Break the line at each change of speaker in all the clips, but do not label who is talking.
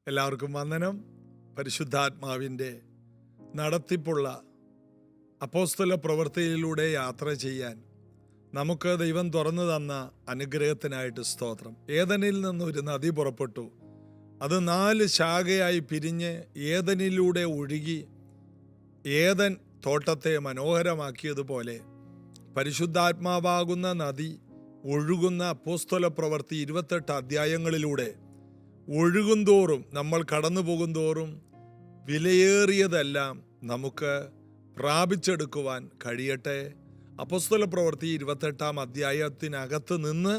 എല്ലാവർക്കും വന്ദനം. പരിശുദ്ധാത്മാവിൻ്റെ നടത്തിപ്പുള്ള അപ്പോസ്തല പ്രവൃത്തിയിലൂടെ യാത്ര ചെയ്യാൻ നമുക്ക് ദൈവം തുറന്നു തന്ന അനുഗ്രഹത്തിനായിട്ട് സ്തോത്രം. ഏദനിൽ നിന്നൊരു നദി പുറപ്പെട്ടു. അത് 4 ശാഖയായി പിരിഞ്ഞ് ഏദനിലൂടെ ഒഴുകി ഏദൻ തോട്ടത്തെ മനോഹരമാക്കിയതുപോലെ പരിശുദ്ധാത്മാവാകുന്ന നദി ഒഴുകുന്ന അപ്പോസ്തല പ്രവൃത്തി 28 അധ്യായങ്ങളിലൂടെ ഒഴുകുന്തോറും, നമ്മൾ കടന്നു പോകുന്തോറും വിലയേറിയതെല്ലാം നമുക്ക് പ്രാപിച്ചെടുക്കുവാൻ കഴിയട്ടെ. അപ്പോസ്തല പ്രവൃത്തി 28 അധ്യായത്തിനകത്ത് നിന്ന്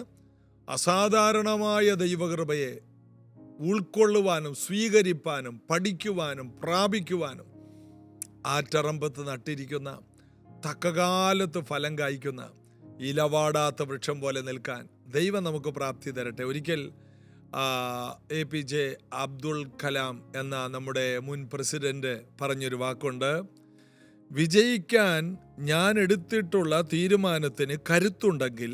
അസാധാരണമായ ദൈവകൃപയെ ഉൾക്കൊള്ളുവാനും സ്വീകരിപ്പാനും പഠിക്കുവാനും പ്രാപിക്കുവാനും ആറ്ററമ്പത്ത് നട്ടിരിക്കുന്ന, തക്കകാലത്ത് ഫലം കായ്ക്കുന്ന, ഇലവാടാത്ത വൃക്ഷം പോലെ നിൽക്കാൻ ദൈവം നമുക്ക് പ്രാപ്തി തരട്ടെ. ഒരിക്കൽ APJ അബ്ദുൽ കലാം എന്ന നമ്മുടെ മുൻ പ്രസിഡന്റ് പറഞ്ഞൊരു വാക്കുണ്ട്: വിജയിക്കാൻ ഞാൻ എടുത്തിട്ടുള്ള തീരുമാനത്തിന് കരുത്തുണ്ടെങ്കിൽ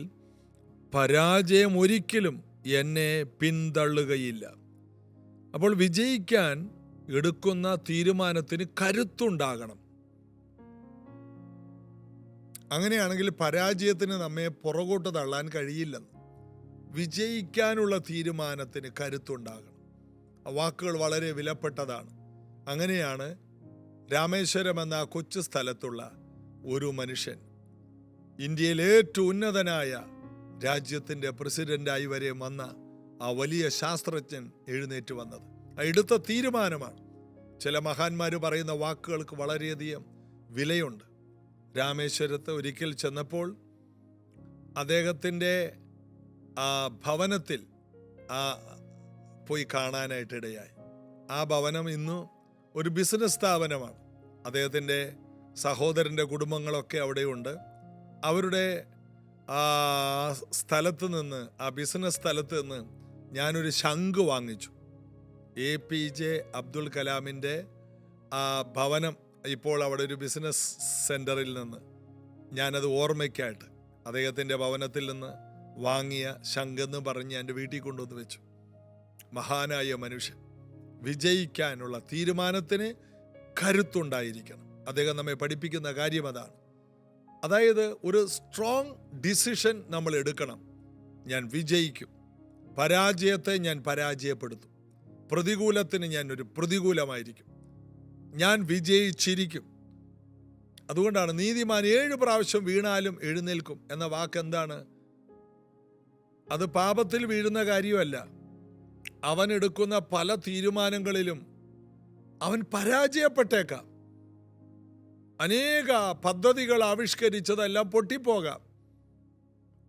പരാജയം ഒരിക്കലും എന്നെ പിന്തള്ളുകയില്ല. അപ്പോൾ വിജയിക്കാൻ എടുക്കുന്ന തീരുമാനത്തിന് കരുത്തുണ്ടാകണം. അങ്ങനെയാണെങ്കിൽ പരാജയത്തിന് നമ്മെ പുറകോട്ട് തള്ളാൻ കഴിയില്ലെന്ന്. വിജയിക്കാനുള്ള തീരുമാനത്തിന് കരുത്തുണ്ടാകണം. ആ വാക്കുകൾ വളരെ വിലപ്പെട്ടതാണ്. അങ്ങനെയാണ് രാമേശ്വരം എന്ന കൊച്ചു സ്ഥലത്തുള്ള ഒരു മനുഷ്യൻ ഇന്ത്യയിലെ ഏറ്റവും ഉന്നതനായ രാജ്യത്തിൻ്റെ പ്രസിഡന്റായി വരെ വന്ന ആ വലിയ ശാസ്ത്രജ്ഞൻ എഴുന്നേറ്റ് വന്നത്. എടുത്ത തീരുമാനമാണ്. ചില മഹാന്മാർ പറയുന്ന വാക്കുകൾക്ക് വളരെയധികം വിലയുണ്ട്. രാമേശ്വരത്ത് ഒരിക്കൽ ചെന്നപ്പോൾ അദ്ദേഹത്തിൻ്റെ ആ ഭവനത്തിൽ പോയി കാണാനായിട്ടിടയായി. ആ ഭവനം ഇന്ന് ഒരു ബിസിനസ് സ്ഥാപനമാണ്. അദ്ദേഹത്തിൻ്റെ സഹോദരൻ്റെ കുടുംബങ്ങളൊക്കെ അവിടെയുണ്ട്. അവരുടെ സ്ഥലത്ത് നിന്ന്, ആ ബിസിനസ് സ്ഥലത്ത് നിന്ന് ഞാനൊരു ശംഖ് വാങ്ങിച്ചു. APJ അബ്ദുൽ കലാമിൻ്റെ ആ ഭവനം, ഇപ്പോൾ അവിടെ ഒരു ബിസിനസ് സെൻറ്ററിൽ നിന്ന് ഞാനത് ഓർമ്മയ്ക്കായിട്ട് അദ്ദേഹത്തിൻ്റെ ഭവനത്തിൽ നിന്ന് വാങ്ങിയ ശംഖെന്ന് പറഞ്ഞ് എൻ്റെ വീട്ടിൽ കൊണ്ടുവന്ന് വെച്ചു. മഹാനായ മനുഷ്യൻ. വിജയിക്കാനുള്ള തീരുമാനത്തിന് കരുത്തുണ്ടായിരിക്കണം. അദ്ദേഹം നമ്മെ പഠിപ്പിക്കുന്ന കാര്യം അതാണ്. അതായത് ഒരു സ്ട്രോങ് ഡിസിഷൻ നമ്മൾ എടുക്കണം. ഞാൻ വിജയിക്കും, പരാജയത്തെ ഞാൻ പരാജയപ്പെടുത്തും, പ്രതികൂലത്തിന് ഞാൻ ഒരു പ്രതികൂലമായിരിക്കും, ഞാൻ വിജയിച്ചിരിക്കും. അതുകൊണ്ടാണ് നീതിമാൻ 7 പ്രാവശ്യം വീണാലും എഴുന്നേൽക്കും എന്ന വാക്ക്. എന്താണ് അത്? പാപത്തിൽ വീഴുന്ന കാര്യമല്ല. അവൻ എടുക്കുന്ന പല തീരുമാനങ്ങളിലും അവൻ പരാജയപ്പെട്ടേക്കാം. അനേക പദ്ധതികൾ ആവിഷ്കരിച്ചതെല്ലാം പൊട്ടിപ്പോകാം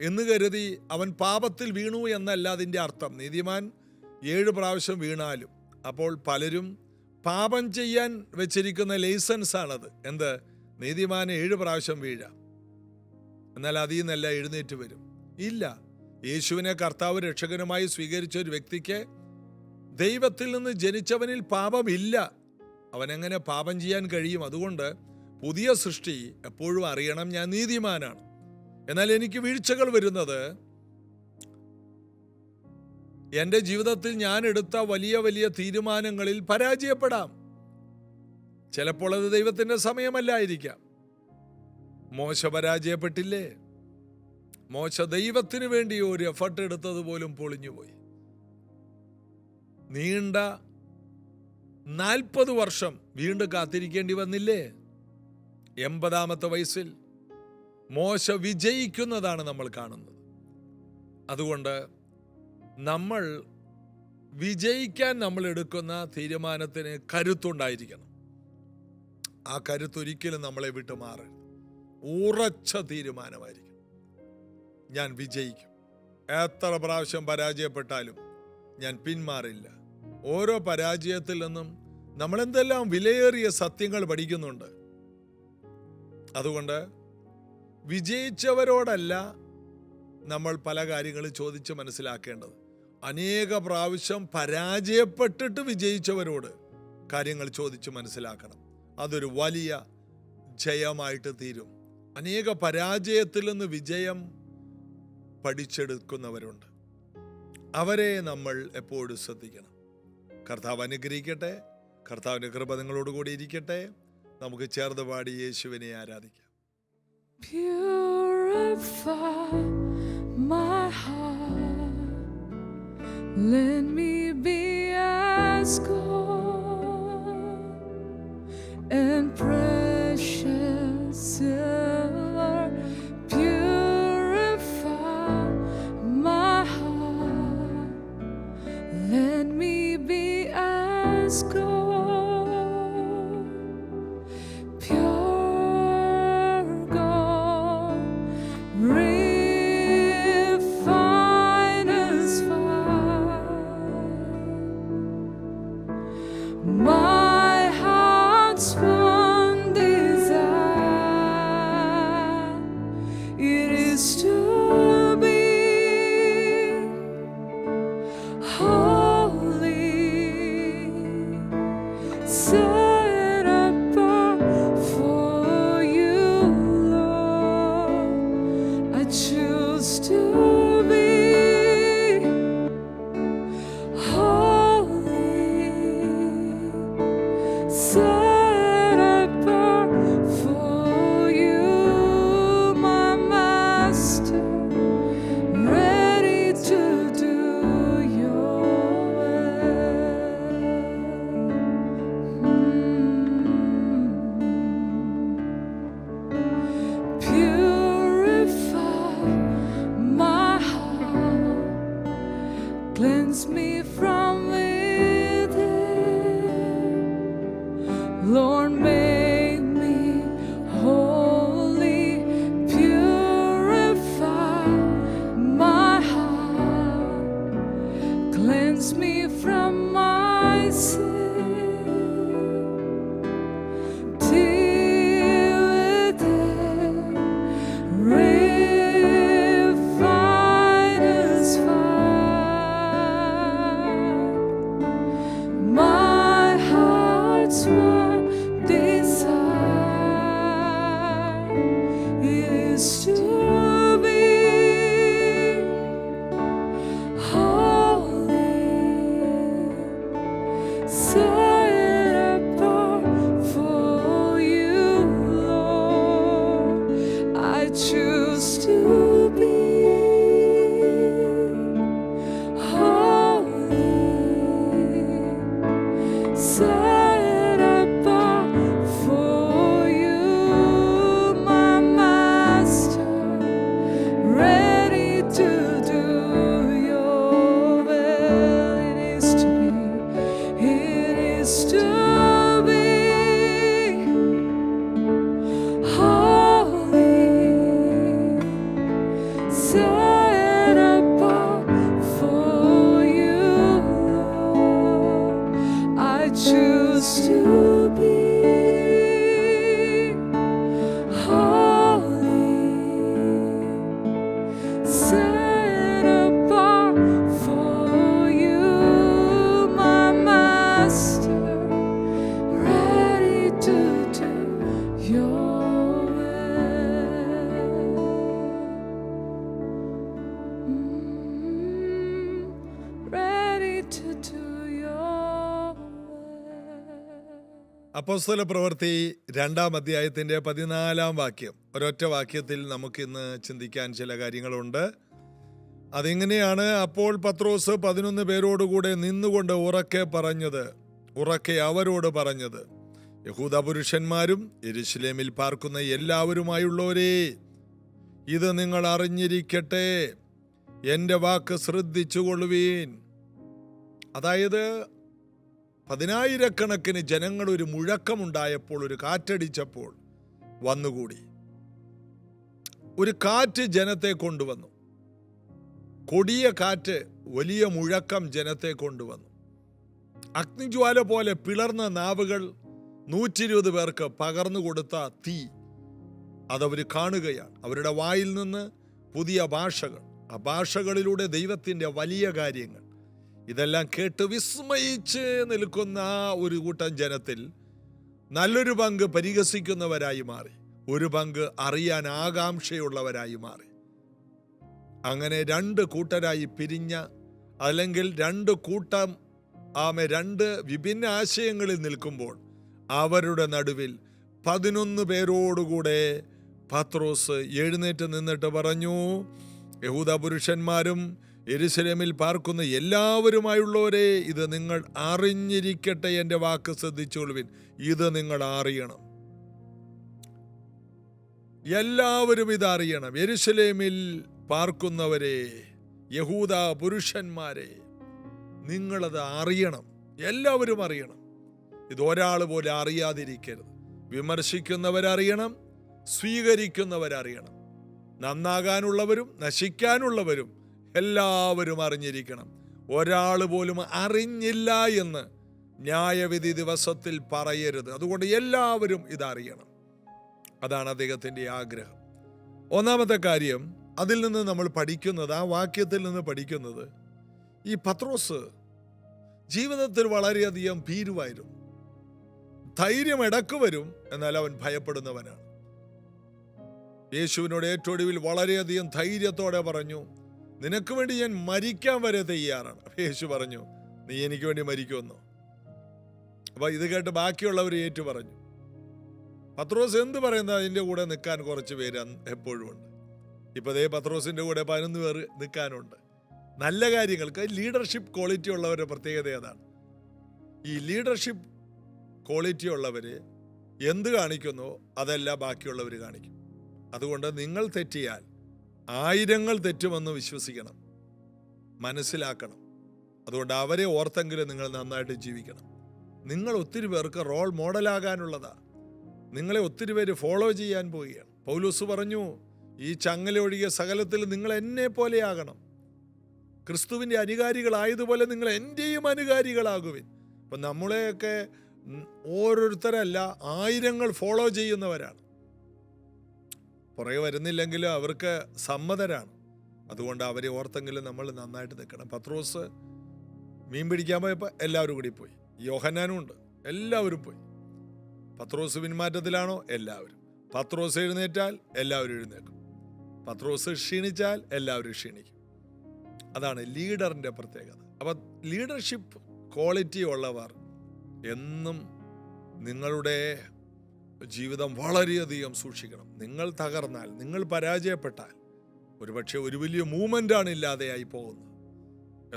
എന്ന് കരുതി അവൻ പാപത്തിൽ വീണു എന്നല്ല അതിൻ്റെ അർത്ഥം. നീതിമാൻ 7 പ്രാവശ്യം വീണാലും, അപ്പോൾ പലരും പാപം ചെയ്യാൻ വെച്ചിരിക്കുന്ന ലൈസൻസ് ആണത്. എന്ത്? നീതിമാൻ 7 പ്രാവശ്യം വീഴാം, എന്നാൽ അതിൽ നിന്നല്ല എഴുന്നേറ്റ് വരും. ഇല്ല. യേശുവിനെ കർത്താവ് രക്ഷകനുമായി സ്വീകരിച്ച ഒരു വ്യക്തിക്ക് ദൈവത്തിൽ നിന്ന് ജനിച്ചവനിൽ പാപമില്ല. അവനെങ്ങനെ പാപം ചെയ്യാൻ കഴിയും? അതുകൊണ്ട് പുതിയ സൃഷ്ടി എപ്പോഴും അറിയണം, ഞാൻ നീതിമാനാണ്. എന്നാൽ എനിക്ക് വീഴ്ചകൾ വരുന്നത് എൻ്റെ ജീവിതത്തിൽ ഞാൻ എടുത്ത വലിയ വലിയ തീരുമാനങ്ങളിൽ പരാജയപ്പെടാം. ചിലപ്പോൾ അത് ദൈവത്തിൻ്റെ സമയമല്ലായിരിക്കാം. മോശ പരാജയപ്പെട്ടില്ലേ? മോശ ദൈവത്തിന് വേണ്ടി ഒരു എഫർട്ട് എടുത്തത് പോലും പൊളിഞ്ഞുപോയി. നീണ്ട 40 വർഷം വീണ്ടും കാത്തിരിക്കേണ്ടി വന്നില്ലേ? 80ാമത്തെ വയസ്സിൽ മോശ വിജയിക്കുന്നതാണ് നമ്മൾ കാണുന്നത്. അതുകൊണ്ട് നമ്മൾ വിജയിക്കാൻ നമ്മൾ എടുക്കുന്ന തീരുമാനത്തിന് കരുത്തുണ്ടായിരിക്കണം. ആ കരുത്തൊരിക്കലും നമ്മളെ വിട്ടു മാറരുത്. ഉറച്ച തീരുമാനമായിരിക്കും. ഞാൻ വിജയിക്കും. എത്ര പ്രാവശ്യം പരാജയപ്പെട്ടാലും ഞാൻ പിന്മാറില്ല. ഓരോ പരാജയത്തിൽ നിന്നും നമ്മളെന്തെല്ലാം വിലയേറിയ സത്യങ്ങൾ പഠിക്കുന്നുണ്ട്. അതുകൊണ്ട് വിജയിച്ചവരോടല്ല നമ്മൾ പല കാര്യങ്ങളും ചോദിച്ച് മനസ്സിലാക്കേണ്ടത്. അനേക പ്രാവശ്യം പരാജയപ്പെട്ടിട്ട് വിജയിച്ചവരോട് കാര്യങ്ങൾ ചോദിച്ച് മനസ്സിലാക്കണം. അതൊരു വലിയ ജയമായിട്ട് തീരും. അനേക പരാജയത്തിൽ നിന്ന് വിജയം പഠിച്ചെടുക്കുന്നവരുണ്ട്. അവരെ നമ്മൾ എപ്പോഴും ശ്രദ്ധിക്കണം. കർത്താവ് അനുഗ്രഹിക്കട്ടെ. കർത്താവിൻ്റെ കൃപ നിങ്ങളോടുകൂടി ഇരിക്കട്ടെ. നമുക്ക് ചേർന്ന് പാടി യേശുവിനെ ആരാധിക്കാം.
Purify my heart, let me be as gold and precious silver. Purify my heart, let me be as gold, pure gold, refiner's fire. My heart's one desire, it is to be holy, set apart for you, Lord. I choose to be holy, set apart for you, my Master, ready to do your will. Purify my heart, cleanse me from within. Lord, make me holy. Purify my heart, cleanse me from my sin. Till within, refiner's fire. My heart's one desire, it is to be holy, set apart for you, Lord. I choose to be holy, set apart for you, my Master, ready to do your will. It is to be holy, set apart for you, Lord. I choose to be holy, set apart for you, my Master, ready to do your will. Ready to do your will.
അപ്പോസ്തല പ്രവൃത്തി 2-ാം അധ്യായത്തിൻ്റെ 14-ാം വാക്യം. ഒരൊറ്റ വാക്യത്തിൽ നമുക്കിന്ന് ചിന്തിക്കാൻ ചില കാര്യങ്ങളുണ്ട്. അതിങ്ങനെയാണ്: അപ്പോൾ പത്രോസ് 11 പേരോടുകൂടെ നിന്നുകൊണ്ട് ഉറക്കെ അവരോട് പറഞ്ഞത്, യഹൂദ പുരുഷന്മാരും യെരൂശലേമിൽ പാർക്കുന്ന എല്ലാവരുമായുള്ളവരേ, ഇത് നിങ്ങൾ അറിഞ്ഞിരിക്കട്ടെ, എൻ്റെ വാക്ക് ശ്രദ്ധിച്ചുകൊള്ളുവീൻ. അതായത് 10,000-കണക്കിന് ജനങ്ങൾ ഒരു മുഴക്കമുണ്ടായപ്പോൾ, ഒരു കാറ്റടിച്ചപ്പോൾ വന്നുകൂടി. ഒരു കാറ്റ് ജനത്തെ കൊണ്ടുവന്നു. കൊടിയ കാറ്റ്, വലിയ മുഴക്കം ജനത്തെ കൊണ്ടുവന്നു. അഗ്നിജ്വാല പോലെ പിളർന്ന നാവുകൾ 120 പേർക്ക് പകർന്നു കൊടുത്ത തീ, അതവർ കാണുകയാണ്. അവരുടെ വായിൽ നിന്ന് പുതിയ ഭാഷകൾ, ആ ഭാഷകളിലൂടെ ദൈവത്തിൻ്റെ വലിയ കാര്യങ്ങൾ, ഇതെല്ലാം കേട്ട് വിസ്മയിച്ച് നിൽക്കുന്ന ആ ഒരു കൂട്ടം ജനത്തിൽ നല്ലൊരു പങ്ക് പരിഹസിക്കുന്നവരായി മാറി, ഒരു പങ്ക് അറിയാൻ ആകാംക്ഷയുള്ളവരായി മാറി. അങ്ങനെ 2 കൂട്ടരായി പിരിഞ്ഞ, അല്ലെങ്കിൽ 2 കൂട്ടം രണ്ട് വിഭിന്ന ആശയങ്ങളിൽ നിൽക്കുമ്പോൾ അവരുടെ നടുവിൽ 11 പേരോടുകൂടെ പത്രോസ് എഴുന്നേറ്റ് നിന്നിട്ട് പറഞ്ഞു, യഹൂദ പുരുഷന്മാരും യെരൂശലേമിൽ പാർക്കുന്ന എല്ലാവരുമായുള്ളവരെ, ഇത് നിങ്ങൾ അറിഞ്ഞിരിക്കട്ടെ. എൻ്റെ വാക്ക് ശ്രദ്ധിച്ചോളുവിൻ, ഇത് നിങ്ങൾ അറിയണം. എല്ലാവരും ഇതറിയണം. യെരൂശലേമിൽ പാർക്കുന്നവരെ, യഹൂദ പുരുഷന്മാരെ, നിങ്ങളത് അറിയണം. എല്ലാവരും അറിയണം. ഇത് ഒരാൾ പോലെ അറിയാതിരിക്കരുത്. വിമർശിക്കുന്നവരറിയണം, സ്വീകരിക്കുന്നവരറിയണം. നന്നാകാനുള്ളവരും നശിക്കാനുള്ളവരും എല്ലാവരും അറിഞ്ഞിരിക്കണം. ഒരാൾ പോലും അറിഞ്ഞില്ല എന്ന് ന്യായവിധി ദിവസത്തിൽ പറയരുത്. അതുകൊണ്ട് എല്ലാവരും ഇതറിയണം. അതാണ് അദ്ദേഹത്തിൻ്റെ ആഗ്രഹം. ഒന്നാമത്തെ കാര്യം അതിൽ നിന്ന് നമ്മൾ പഠിക്കുന്നത്, ആ വാക്യത്തിൽ നിന്ന് പഠിക്കുന്നത്, ഈ പത്രോസ് ജീവിതത്തിൽ വളരെയധികം ഭീരുവായിരുന്നു. ധൈര്യം ഇടക്ക് വരും, എന്നാൽ അവൻ ഭയപ്പെടുന്നവനാണ്. യേശുവിനോട് ഏറ്റവും ഒടുവിൽ വളരെയധികം ധൈര്യത്തോടെ പറഞ്ഞു, നിനക്ക് വേണ്ടി ഞാൻ മരിക്കാൻ വരെ തയ്യാറാണ്. യേശു പറഞ്ഞു, നീ എനിക്ക് വേണ്ടി മരിക്കുമെന്നോ? അപ്പൊ ഇത് കേട്ട് ബാക്കിയുള്ളവർ ഏറ്റു പറഞ്ഞു. പത്രോസ് എന്ത് പറയുന്നത്, അതിൻ്റെ കൂടെ നിൽക്കാൻ കുറച്ച് പേര് എപ്പോഴും ഉണ്ട്. ഇപ്പൊ ദേ പത്രോസിന്റെ കൂടെ 11 പേർ നിൽക്കാനുണ്ട്. നല്ല കാര്യങ്ങൾക്ക് ലീഡർഷിപ്പ് ക്വാളിറ്റി ഉള്ളവരുടെ പ്രത്യേകത അതാണ്. ഈ ലീഡർഷിപ്പ് ക്വാളിറ്റി ഉള്ളവര് എന്ത് കാണിക്കുന്നോ അതെല്ലാം ബാക്കിയുള്ളവർ കാണിക്കും. അതുകൊണ്ട് നിങ്ങൾ തെറ്റിയാൽ 1000 തെറ്റുമെന്ന് വിശ്വസിക്കണം, മനസ്സിലാക്കണം. അതുകൊണ്ട് അവരെ ഓർത്തെങ്കിലും നിങ്ങൾ നന്നായിട്ട് ജീവിക്കണം. നിങ്ങൾ ഒത്തിരി പേർക്ക് റോൾ മോഡലാകാനുള്ളതാ. നിങ്ങളെ ഒത്തിരി പേര് ഫോളോ ചെയ്യാൻ പോവുകയാണ്. പൗലോസ് പറഞ്ഞു, ഈ ചങ്ങല ഒഴികെ സകലത്തിൽ നിങ്ങൾ എന്നെ പോലെയാകണം. ക്രിസ്തുവിൻ്റെ അനുകാരികളായതുപോലെ നിങ്ങൾ എൻ്റെയും അനുകാരികളാകുവിൻ. അപ്പം നമ്മളെയൊക്കെ ഓരോരുത്തരല്ല, 1000 ഫോളോ ചെയ്യുന്നവരാണ്. പുറകെ വരുന്നില്ലെങ്കിലും അവർക്ക് സമ്മതരാണ്. അതുകൊണ്ട് അവരെ ഓർത്തെങ്കിലും നമ്മൾ നന്നായിട്ട് നിൽക്കണം. പത്രോസ് മീൻ പിടിക്കാൻ പോയപ്പോൾ എല്ലാവരും കൂടി പോയി. യോഹന്നാനും ഉണ്ട്, എല്ലാവരും പോയി. പത്രോസ് പിന്മാറ്റത്തിലാണോ? എല്ലാവരും. പത്രോസ് എഴുന്നേറ്റാൽ എല്ലാവരും എഴുന്നേക്കും. പത്രോസ് ക്ഷീണിച്ചാൽ എല്ലാവരും ക്ഷീണിക്കും. അതാണ് ലീഡറിൻ്റെ പ്രത്യേകത. അപ്പം ലീഡർഷിപ്പ് ക്വാളിറ്റി ഉള്ളവർ എന്നും നിങ്ങളുടെ ജീവിതം വളരെയധികം സൂക്ഷിക്കണം. നിങ്ങൾ തകർന്നാൽ, നിങ്ങൾ പരാജയപ്പെട്ടാൽ ഒരുപക്ഷെ ഒരു വലിയ മൂവ്മെൻ്റാണ് ഇല്ലാതെയായി പോകുന്നത്.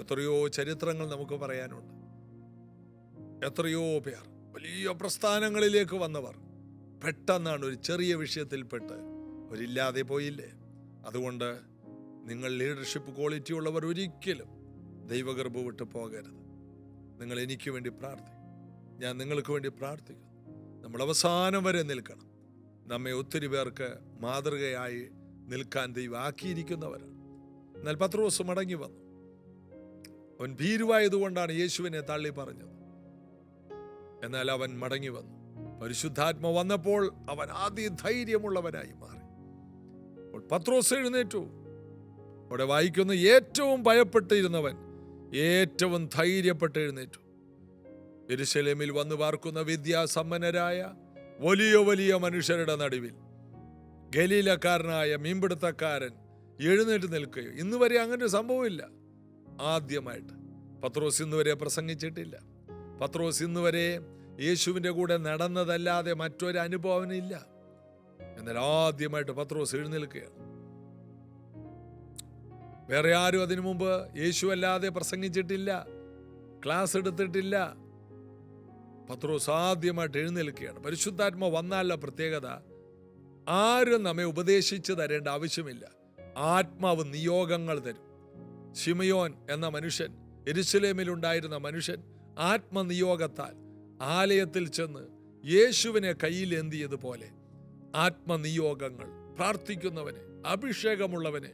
എത്രയോ ചരിത്രങ്ങൾ നമുക്ക് പറയാനുണ്ട്. എത്രയോ പേർ വലിയ പ്രസ്ഥാനങ്ങളിലേക്ക് വന്നവർ പെട്ടെന്നാണ് ഒരു ചെറിയ വിഷയത്തിൽപ്പെട്ട് അവരില്ലാതെ പോയില്ലേ. അതുകൊണ്ട് നിങ്ങൾ ലീഡർഷിപ്പ് ക്വാളിറ്റി ഉള്ളവർ ഒരിക്കലും ദൈവകൃപ വിട്ട് പോകരുത്. നിങ്ങൾ എനിക്ക് വേണ്ടി പ്രാർത്ഥിക്കും, ഞാൻ നിങ്ങൾക്ക് വേണ്ടി പ്രാർത്ഥിക്കും. നമ്മൾ അവസാനം വരെ നിൽക്കണം. നമ്മെ ഒത്തിരി പേർക്ക് മാതൃകയായി നിൽക്കാൻ ദൈവം ആക്കിയിരിക്കുന്നവരാണ്. എന്നാൽ പത്രോസ് മടങ്ങി വന്നു. അവൻ ഭീരുവായതുകൊണ്ടാണ് യേശുവിനെ തള്ളി പറഞ്ഞത്. എന്നാൽ അവൻ മടങ്ങി വന്നു. പരിശുദ്ധാത്മ വന്നപ്പോൾ അവൻ അതിധൈര്യമുള്ളവനായി മാറി. അപ്പോൾ പത്രോസ് എഴുന്നേറ്റു. അവിടെ വായിക്കുന്ന ഏറ്റവും ഭയപ്പെട്ടിരുന്നവൻ ഏറ്റവും ധൈര്യപ്പെട്ട് എഴുന്നേറ്റു. യെരൂശലേമിൽ വന്നു പാർക്കുന്ന വിദ്യാസമ്പന്നരായ വലിയ വലിയ മനുഷ്യരുടെ നടുവിൽ ഗലീലക്കാരനായ മീൻപിടുത്തക്കാരൻ എഴുന്നേറ്റ് നിൽക്കുകയോ. ഇന്ന് വരെ അങ്ങനെ ഒരു സംഭവമില്ല. ആദ്യമായിട്ട് പത്രോസ് ഇന്ന് വരെ പ്രസംഗിച്ചിട്ടില്ല. പത്രോസ് ഇന്ന് വരെ യേശുവിൻ്റെ കൂടെ നടന്നതല്ലാതെ മറ്റൊരു അനുഭവമില്ല. എന്നാൽ ആദ്യമായിട്ട് പത്രോസ് എഴുന്നേൽക്കുകയാണ്. വേറെ ആരും അതിനു മുമ്പ് യേശു അല്ലാതെ പ്രസംഗിച്ചിട്ടില്ല, ക്ലാസ് എടുത്തിട്ടില്ല. പത്രോസ് ആദ്യമായിട്ട് എഴുന്നേൽക്കുകയാണ്. പരിശുദ്ധാത്മ വന്നാലുള്ള പ്രത്യേകത, ആരും നമ്മെ ഉപദേശിച്ച് തരേണ്ട ആവശ്യമില്ല. ആത്മാവ് നിയോഗങ്ങൾ തരും. ശിമയോൻ എന്ന മനുഷ്യൻ, യെരൂശലേമിലുണ്ടായിരുന്ന മനുഷ്യൻ, ആത്മനിയോഗത്താൽ ആലയത്തിൽ ചെന്ന് യേശുവിനെ കയ്യിലേന്തിയതുപോലെ ആത്മനിയോഗങ്ങൾ, പ്രാർത്ഥിക്കുന്നവന്, അഭിഷേകമുള്ളവന്,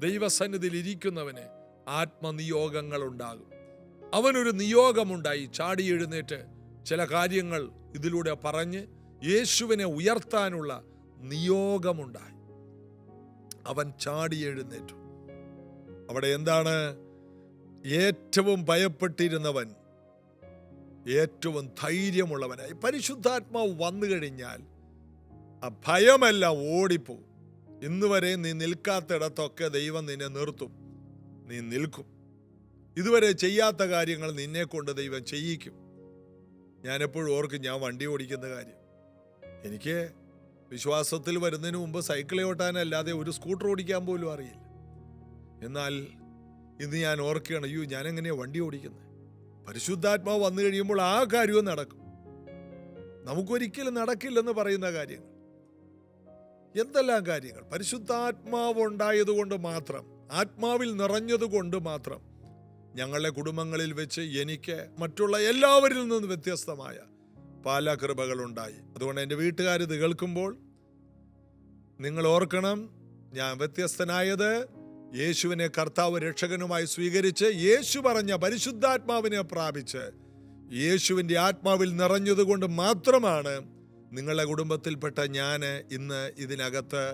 ദൈവസന്നിധിയിൽ ഇരിക്കുന്നവന് ആത്മനിയോഗങ്ങൾ ഉണ്ടാകും. അവനൊരു നിയോഗമുണ്ടായി. ചാടി എഴുന്നേറ്റ് ചില കാര്യങ്ങൾ ഇതിലൂടെ പറഞ്ഞ് യേശുവിനെ ഉയർത്താനുള്ള നിയോഗമുണ്ടായി. അവൻ ചാടി എഴുന്നേറ്റു. അവിടെ എന്താണ്? ഏറ്റവും ഭയപ്പെട്ടിരുന്നവൻ ഏറ്റവും ധൈര്യമുള്ളവനായി. പരിശുദ്ധാത്മാവ് വന്നു കഴിഞ്ഞാൽ ആ ഭയമെല്ലാം ഓടിപ്പോകും. ഇന്ന് വരെ നീ നിൽക്കാത്തിടത്തൊക്കെ ദൈവം നിന്നെ നിർത്തും. നീ നിൽക്കും. ഇതുവരെ ചെയ്യാത്ത കാര്യങ്ങൾ നിന്നെ കൊണ്ട് ദൈവം ചെയ്യിക്കും. ഞാനെപ്പോഴും ഓർക്കും, ഞാൻ വണ്ടി ഓടിക്കുന്ന കാര്യം. എനിക്ക് വിശ്വാസത്തിൽ വരുന്നതിന് മുമ്പ് സൈക്കിൾ ഓട്ടാനല്ലാതെ ഒരു സ്കൂട്ടർ ഓടിക്കാൻ പോലും അറിയില്ല. എന്നാൽ ഇന്ന് ഞാൻ ഓർക്കുകയാണ്, അയ്യോ ഞാൻ എങ്ങനെയാണ് വണ്ടി ഓടിക്കുന്നത്. പരിശുദ്ധാത്മാവ് വന്നു കഴിയുമ്പോൾ ആ കാര്യവും നടക്കും. നമുക്കൊരിക്കലും നടക്കില്ലെന്ന് പറയുന്ന കാര്യങ്ങൾ, എന്തെല്ലാം കാര്യങ്ങൾ പരിശുദ്ധാത്മാവ് ഉണ്ടായതുകൊണ്ട് മാത്രം, ആത്മാവിൽ നിറഞ്ഞതുകൊണ്ട് മാത്രം ഞങ്ങളുടെ കുടുംബങ്ങളിൽ വെച്ച് എനിക്ക് മറ്റുള്ള എല്ലാവരിൽ നിന്നും വ്യത്യസ്തമായ പല കൃപകളുണ്ടായി. അതുകൊണ്ട് എൻ്റെ വീട്ടുകാർ ഇത് കേൾക്കുമ്പോൾ നിങ്ങൾ ഓർക്കണം, ഞാൻ വ്യത്യസ്തനായത് യേശുവിനെ കർത്താവ് രക്ഷകനുമായി സ്വീകരിച്ച് യേശു പറഞ്ഞ പരിശുദ്ധാത്മാവിനെ പ്രാപിച്ച് യേശുവിൻ്റെ ആത്മാവിൽ നിറഞ്ഞതുകൊണ്ട് മാത്രമാണ്. നിങ്ങളുടെ കുടുംബത്തിൽപ്പെട്ട ഞാൻ ഇന്ന് ഇതിനകത്ത്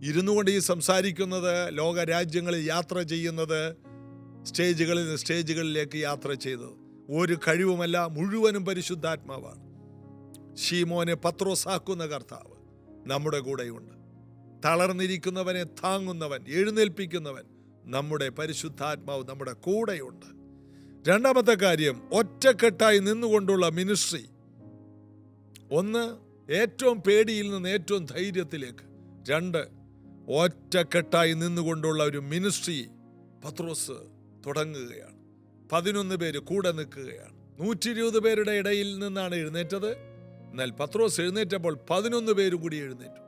ഇരുന്നു കൊണ്ട് ഈ സംസാരിക്കുന്നത്, ലോകരാജ്യങ്ങളിൽ യാത്ര ചെയ്യുന്നത്, സ്റ്റേജുകളിൽ നിന്ന് സ്റ്റേജുകളിലേക്ക് യാത്ര ചെയ്തത് ഒരു കഴിവുമല്ല, മുഴുവനും പരിശുദ്ധാത്മാവാണ്. ശീമോനെ പത്രോസാക്കുന്ന കർത്താവ് നമ്മുടെ കൂടെയുണ്ട്. തളർന്നിരിക്കുന്നവനെ താങ്ങുന്നവൻ, എഴുന്നേൽപ്പിക്കുന്നവൻ നമ്മുടെ പരിശുദ്ധാത്മാവ് നമ്മുടെ കൂടെയുണ്ട്. രണ്ടാമത്തെ കാര്യം, ഒറ്റക്കെട്ടായി നിന്നുകൊണ്ടുള്ള മിനിസ്ട്രി. ഒന്ന്, ഏറ്റവും പേടിയിൽ നിന്ന് ഏറ്റവും ധൈര്യത്തിലേക്ക്. രണ്ട്, ഒറ്റക്കെട്ടായി നിന്നുകൊണ്ടുള്ള ഒരു മിനിസ്ട്രി പത്രോസ് തുടങ്ങുകയാണ്. 11 പേര് കൂടെ നിൽക്കുകയാണ്. 120 പേരുടെ ഇടയിൽ നിന്നാണ് എഴുന്നേറ്റത്. എന്നാൽ പത്രോസ് എഴുന്നേറ്റപ്പോൾ 11 പേരും കൂടി എഴുന്നേറ്റു.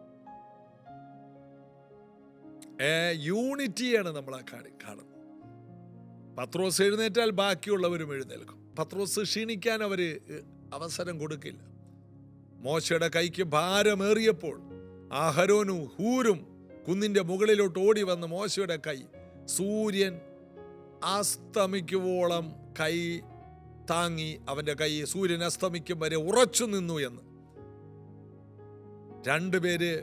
യൂണിറ്റിയാണ് നമ്മൾ കാണുന്നത്. പത്രോസ് എഴുന്നേറ്റാൽ ബാക്കിയുള്ളവരും എഴുന്നേൽക്കും. പത്രോസ് ക്ഷീണിക്കാൻ അവര് അവസരം കൊടുക്കില്ല. മോശയുടെ കൈക്ക് ഭാരമേറിയപ്പോൾ അഹരോനും ഹൂരും കുന്നിന്റെ മുകളിലോട്ട് ഓടി വന്ന് മോശയുടെ കൈ സൂര്യൻ അസ്തമിക്കുവോളം കൈ താങ്ങി, അവന്റെ കൈ സൂര്യൻ അസ്തമിക്കും വരെ ഉറച്ചു നിന്നു എന്ന്. 2 പേര്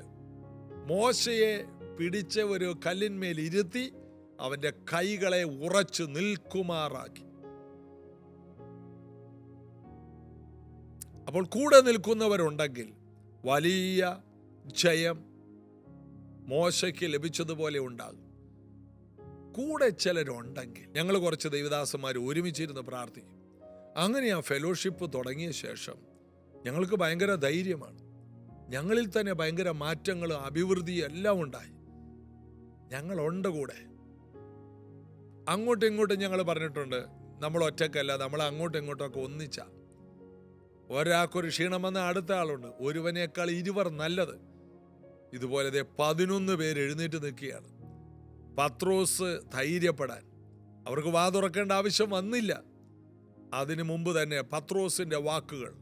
മോശയെ പിടിച്ച ഒരു കല്ലിന്മേൽ ഇരുത്തി അവന്റെ കൈകളെ ഉറച്ചു നിൽക്കുമാറാക്കി. അപ്പോൾ കൂടെ നിൽക്കുന്നവരുണ്ടെങ്കിൽ വലിയ ജയം മോശയ്ക്ക് ലഭിച്ചതുപോലെ ഉണ്ടാകും. കൂടെ ചിലരുണ്ടെങ്കിൽ, ഞങ്ങൾ കുറച്ച് ദൈവദാസന്മാർ ഒരുമിച്ചിരുന്ന് പ്രാർത്ഥിക്കും. അങ്ങനെ ആ ഫെലോഷിപ്പ് തുടങ്ങിയ ശേഷം ഞങ്ങൾക്ക് ഭയങ്കര ധൈര്യമാണ്. ഞങ്ങളിൽ തന്നെ ഭയങ്കര മാറ്റങ്ങളും അഭിവൃദ്ധിയും എല്ലാം ഉണ്ടായി. ഞങ്ങളുണ്ട് കൂടെ. അങ്ങോട്ടും ഇങ്ങോട്ടും ഞങ്ങൾ പറഞ്ഞിട്ടുണ്ട്, നമ്മൾ ഒറ്റക്കല്ല, നമ്മൾ അങ്ങോട്ടും ഇങ്ങോട്ടൊക്കെ ഒന്നിച്ച. ഒരാൾക്കൊരു ക്ഷീണം വന്ന അടുത്ത ആളുണ്ട്. ഒരുവനേക്കാൾ 20 നല്ലത്. ഇതുപോലെ 11 പേര് എഴുന്നേറ്റ് നിൽക്കുകയാണ്. പത്രോസ് ധൈര്യപ്പെടാൻ അവർക്ക് വാ തുറക്കേണ്ട ആവശ്യം വന്നില്ല. അതിനു മുമ്പ് തന്നെ പത്രോസിന്റെ വാക്കുകൾ,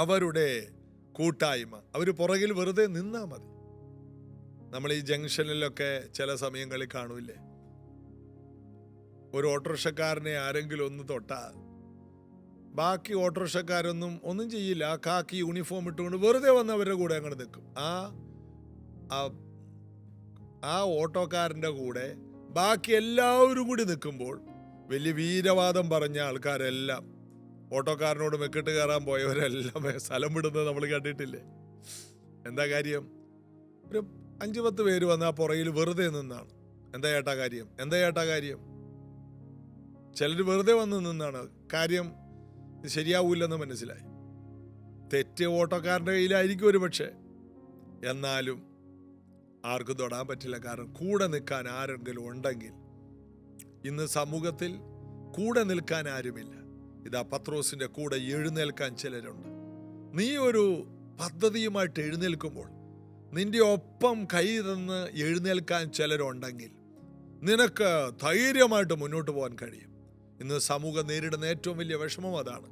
അവരുടെ കൂട്ടായ്മ, അവർ പുറകിൽ വെറുതെ നിന്നാ മതി. നമ്മൾ ഈ ജംഗ്ഷനിലൊക്കെ ചില സമയങ്ങളിൽ കാണൂല്ലേ, ഒരു ഓട്ടോറിക്ഷക്കാരനെ ആരെങ്കിലും ഒന്ന് തൊട്ടാൽ ബാക്കി ഓട്ടോറിക്ഷക്കാരൊന്നും ഒന്നും ചെയ്യില്ല. ആ കാക്കി യൂണിഫോം ഇട്ടുകൊണ്ട് വെറുതെ വന്ന് അവരുടെ കൂടെ അങ്ങോട്ട് നിൽക്കും. ആ ഓട്ടോക്കാരൻ്റെ കൂടെ ബാക്കി എല്ലാവരും കൂടി നിൽക്കുമ്പോൾ വലിയ വീരവാദം പറഞ്ഞ ആൾക്കാരെല്ലാം, ഓട്ടോക്കാരനോട് മെക്കിട്ട് കയറാൻ പോയവരെല്ലാം സ്ഥലം വിടുന്നത് നമ്മൾ കണ്ടിട്ടില്ലേ? എന്താ കാര്യം? ഒരു 5-10 പേര് വന്ന് ആ പുറയിൽ വെറുതെ നിന്നാണ്. എന്താ ഏട്ടാ കാര്യം? ചിലർ വെറുതെ വന്ന് നിന്നാണ്. കാര്യം ഇത് ശരിയാവൂല്ലെന്ന് മനസ്സിലായി. തെറ്റ് ഓട്ടോക്കാരൻ്റെ കയ്യിലായിരിക്കും ഒരു പക്ഷേ. എന്നാലും ആർക്കും തൊടാൻ പറ്റില്ല. കാരണം കൂടെ നിൽക്കാൻ ആരെങ്കിലും ഉണ്ടെങ്കിൽ. ഇന്ന് സമൂഹത്തിൽ കൂടെ നിൽക്കാൻ ആരുമില്ല. ഇതാ പത്രോസിന്റെ കൂടെ എഴുന്നേൽക്കാൻ ചിലരുണ്ട്. നീ ഒരു പദ്ധതിയുമായിട്ട് എഴുന്നേൽക്കുമ്പോൾ നിന്റെ ഒപ്പം കൈ തന്ന് എഴുന്നേൽക്കാൻ ചിലരുണ്ടെങ്കിൽ നിനക്ക് ധൈര്യമായിട്ട് മുന്നോട്ട് പോകാൻ കഴിയും. ഇന്ന് സമൂഹം നേരിടുന്ന ഏറ്റവും വലിയ വിഷമം അതാണ്.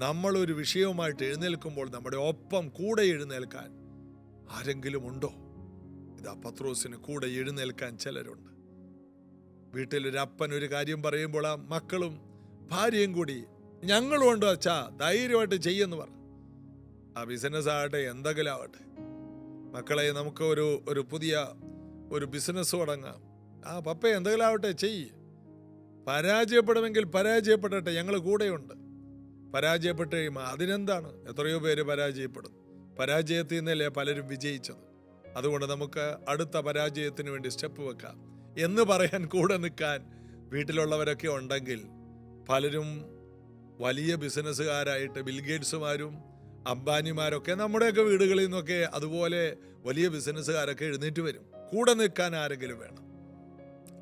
നമ്മളൊരു വിഷയവുമായിട്ട് എഴുന്നേൽക്കുമ്പോൾ നമ്മുടെ ഒപ്പം കൂടെ എഴുന്നേൽക്കാൻ ആരെങ്കിലും ഉണ്ടോ? ഇതാ പത്രോസിന് കൂടെ എഴുന്നേൽക്കാൻ ചിലരുണ്ട്. വീട്ടിലൊരു അപ്പൻ ഒരു കാര്യം പറയുമ്പോൾ ആ മക്കളും ഭാര്യയും കൂടി ഞങ്ങളും ഉണ്ടോ അച്ഛാ, ധൈര്യമായിട്ട് ചെയ്യുമെന്ന് പറ. ആ ബിസിനസ് ആകട്ടെ, എന്തെങ്കിലും ആവട്ടെ, മക്കളെ നമുക്ക് ഒരു പുതിയ ഒരു ബിസിനസ് തുടങ്ങാം. ആ പപ്പ എന്തെങ്കിലും ആവട്ടെ, ചെയ്യ്. പരാജയപ്പെടുമെങ്കിൽ പരാജയപ്പെടട്ടെ, ഞങ്ങൾ കൂടെയുണ്ട്. പരാജയപ്പെട്ട് കഴിയുമ്പോൾ അതിനെന്താണ്? എത്രയോ പേര് പരാജയപ്പെടും. പരാജയത്തിൽ നിന്നല്ലേ പലരും വിജയിച്ചത്. അതുകൊണ്ട് നമുക്ക് അടുത്ത പരാജയത്തിന് വേണ്ടി സ്റ്റെപ്പ് വെക്കാം എന്ന് പറയാൻ കൂടെ നിൽക്കാൻ വീട്ടിലുള്ളവരൊക്കെ ഉണ്ടെങ്കിൽ പലരും വലിയ ബിസിനസ്സുകാരായിട്ട് ബിൽഗേറ്റ്സുമാരും അംബാനിമാരൊക്കെ നമ്മുടെയൊക്കെ വീടുകളിൽ നിന്നൊക്കെ അതുപോലെ വലിയ ബിസിനസ്സുകാരൊക്കെ എഴുന്നേറ്റ് വരും. കൂടെ നിൽക്കാൻ ആരെങ്കിലും വേണം.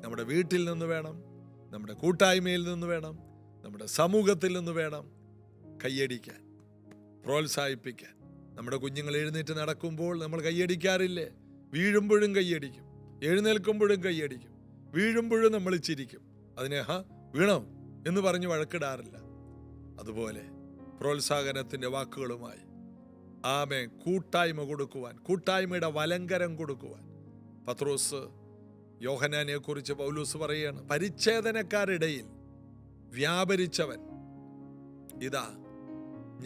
നമ്മുടെ വീട്ടിൽ നിന്ന് വേണം, നമ്മുടെ കൂട്ടായ്മയിൽ നിന്ന് വേണം, നമ്മുടെ സമൂഹത്തിൽ നിന്ന് വേണം കയ്യടിക്കാൻ, പ്രോത്സാഹിപ്പിക്കാൻ. നമ്മുടെ കുഞ്ഞുങ്ങൾ എഴുന്നേറ്റ് നടക്കുമ്പോൾ നമ്മൾ കയ്യടിക്കാറില്ലേ? വീഴുമ്പോഴും കയ്യടിക്കും, എഴുന്നേൽക്കുമ്പോഴും കയ്യടിക്കും, വീഴുമ്പോഴും നമ്മൾ ചിരിക്കും. അതിനെ വീണോ എന്ന് പറഞ്ഞ് വഴക്കിടാറില്ല. അതുപോലെ പ്രോത്സാഹനത്തിൻ്റെ വാക്കുകളുമായി ആമേൻ കൂട്ടായ്മ കൊടുക്കുവാൻ, കൂട്ടായ്മയുടെ വലങ്കരം കൊടുക്കുവാൻ. പത്രോസ് യോഹന്നാനെ കുറിച്ച് പൗലോസ് പറയുകയാണ്, പരിച്ഛേദനക്കാരിടയിൽ വ്യാപരിച്ചവൻ ഇതാ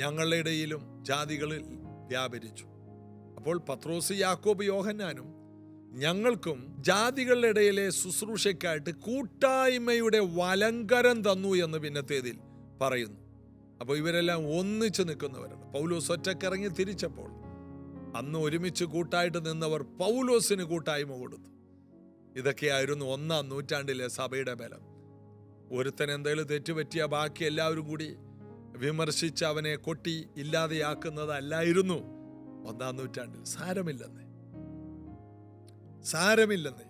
ഞങ്ങളുടെ ഇടയിലും ജാതികളിൽ വ്യാപരിച്ചു. അപ്പോൾ പത്രോസ്, യാക്കോബ്, യോഹന്നാനും ഞങ്ങൾക്കും ജാതികളുടെ ഇടയിലെ ശുശ്രൂഷയ്ക്കായിട്ട് കൂട്ടായ്മയുടെ വലങ്കരം തന്നു എന്ന് പിന്നത്തേതിൽ പറയുന്നു. അപ്പോൾ ഇവരെല്ലാം ഒന്നിച്ച് നിൽക്കുന്നവരാണ്. പൗലോസ് ഒറ്റക്കിറങ്ങി തിരിച്ചപ്പോൾ അന്ന് ഒരുമിച്ച് കൂട്ടായിട്ട് നിന്നവർ പൗലോസിന് കൂട്ടായ്മ കൊടുത്തു. ഇതൊക്കെയായിരുന്നു 1-ാം നൂറ്റാണ്ടിലെ സഭയുടെ ബലം. ഒരുത്തൻ എന്തെങ്കിലും തെറ്റുപറ്റിയ ബാക്കി എല്ലാവരും കൂടി വിമർശിച്ച് അവനെ കൊട്ടി ഇല്ലാതെയാക്കുന്നതല്ലായിരുന്നു 1-ാം നൂറ്റാണ്ടിൽ. സാരമില്ലെന്നേ,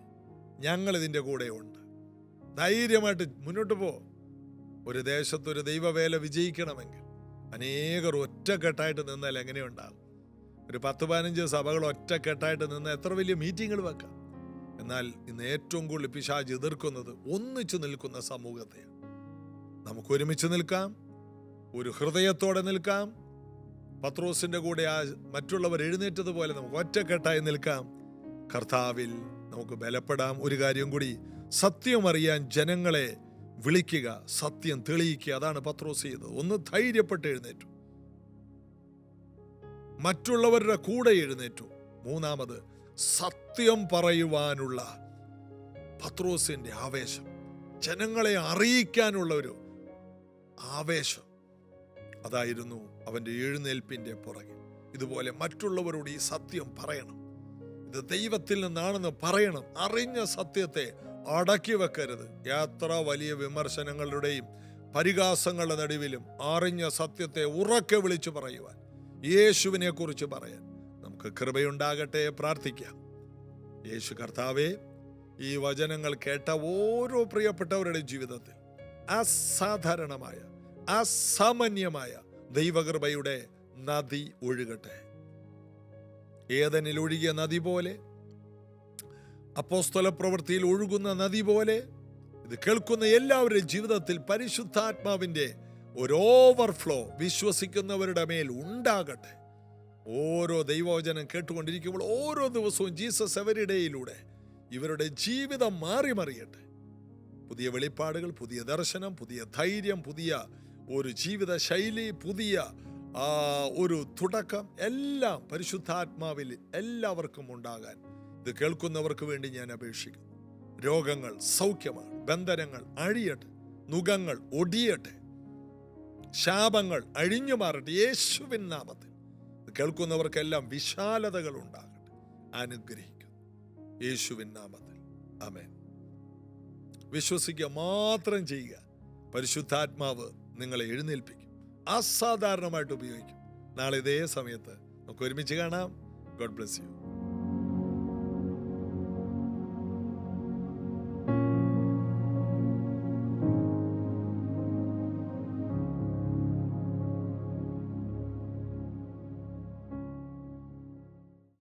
ഞങ്ങൾ ഇതിൻ്റെ കൂടെ ഉണ്ട്, ധൈര്യമായിട്ട് മുന്നോട്ട് പോ. ഒരു ദേശത്തൊരു ദൈവവേല വിജയിക്കണമെങ്കിൽ അനേകർ ഒറ്റക്കെട്ടായിട്ട് നിന്നാൽ എങ്ങനെയുണ്ടാകും? ഒരു 10-15 സഭകൾ ഒറ്റക്കെട്ടായിട്ട് നിന്ന് എത്ര വലിയ മീറ്റിങ്ങുകൾ വെക്കാം. എന്നാൽ ഇന്ന് ഏറ്റവും കൂടുതൽ പിശാച് എതിർക്കുന്നത് ഒന്നിച്ചു നിൽക്കുന്ന സമൂഹത്തെയാണ്. നമുക്ക് ഒരുമിച്ച് നിൽക്കാം, ഒരു ഹൃദയത്തോടെ നിൽക്കാം. പത്രോസിന്റെ കൂടെ മറ്റുള്ളവർ എഴുന്നേറ്റതുപോലെ നമുക്ക് ഒറ്റക്കെട്ടായി നിൽക്കാം. കർത്താവിൽ നമുക്ക് ബലപ്പെടാം. ഒരു കാര്യം കൂടി, സത്യം അറിയാൻ ജനങ്ങളെ വിളിക്കുക, സത്യം തെളിയിക്കുക. അതാണ് പത്രോസ് ചെയ്തത്. ഒന്ന് ധൈര്യപ്പെട്ട് എഴുന്നേറ്റു, മറ്റുള്ളവരുടെ കൂടെ എഴുന്നേറ്റു. മൂന്നാമത് സത്യം പറയുവാനുള്ള പത്രോസിന്റെ ആവേശം, ജനങ്ങളെ അറിയിക്കാനുള്ള ഒരു ആവേശം, അതായിരുന്നു അവന്റെ എഴുന്നേൽപ്പിന്റെ പുറകിൽ. ഇതുപോലെ മറ്റുള്ളവരോട് ഈ സത്യം പറയണം, ഇത് ദൈവത്തിൽ നിന്നാണെന്ന് പറയണം. അറിഞ്ഞ സത്യത്തെ അടക്കി വെക്കരുത്. എത്ര വലിയ വിമർശനങ്ങളുടെയും പരിഹാസങ്ങളുടെ നടുവിലും അറിഞ്ഞ സത്യത്തെ ഉറക്കെ വിളിച്ചു പറയുവാൻ, യേശുവിനെ കുറിച്ച് പറയാൻ നമുക്ക് കൃപയുണ്ടാകട്ടെ. പ്രാർത്ഥിക്കാം. യേശു കർത്താവേ, ഈ വചനങ്ങൾ കേട്ട ഓരോ പ്രിയപ്പെട്ടവരുടെ ജീവിതത്തിൽ അസാധാരണമായ, അസാമാന്യമായ ദൈവകൃപയുടെ നദി ഒഴുകട്ടെ. ഏദനിൽ ഒഴുകിയ നദി പോലെ, അപ്പോസ്തല പ്രവൃത്തിയിൽ ഒഴുകുന്ന നദി പോലെ, ഇത് കേൾക്കുന്ന എല്ലാവരുടെയും ജീവിതത്തിൽ പരിശുദ്ധാത്മാവിന്റെ ഒരു ഓവർഫ്ലോ വിശ്വസിക്കുന്നവരുടെ മേൽ ഉണ്ടാകട്ടെ. ഓരോ ദൈവവചനം കേട്ടുകൊണ്ടിരിക്കുമ്പോൾ ഓരോ ദിവസവും ജീസസ് എവരിഡേയിലൂടെ ഇവരുടെ ജീവിതം മാറി മറിയട്ടെ. പുതിയ വെളിപ്പാടുകൾ, പുതിയ ദർശനം, പുതിയ ധൈര്യം, പുതിയ ഒരു ജീവിത ശൈലി, പുതിയ ഒരു തുടക്കം എല്ലാം പരിശുദ്ധാത്മാവിൽ എല്ലാവർക്കും ഉണ്ടാകാൻ ഇത് കേൾക്കുന്നവർക്ക് വേണ്ടി ഞാൻ അപേക്ഷിക്കുന്നു. രോഗങ്ങൾ സൗഖ്യമാണ്, ബന്ധനങ്ങൾ അഴിയട്ടെ, നുകങ്ങൾ ഒടിയട്ടെ, ശാപങ്ങൾ അഴിഞ്ഞു മാറട്ടെ യേശുവിൻ നാമത്തിൽ. ഇത് കേൾക്കുന്നവർക്കെല്ലാം വിശാലതകൾ ഉണ്ടാകട്ടെ. അനുഗ്രഹിക്കുന്നു യേശുവിൻ നാമത്തിൽ. ആമേൻ. വിശ്വസിക്കുക മാത്രം ചെയ്യുക. പരിശുദ്ധാത്മാവ് നിങ്ങളെ എഴുന്നേൽപ്പിക്കും, അസാധാരണമായിട്ട് ഉപയോഗിക്കും. നാളെ ഇതേ സമയത്ത് നമുക്ക് ഒരുമിച്ച് കാണാം. God bless you.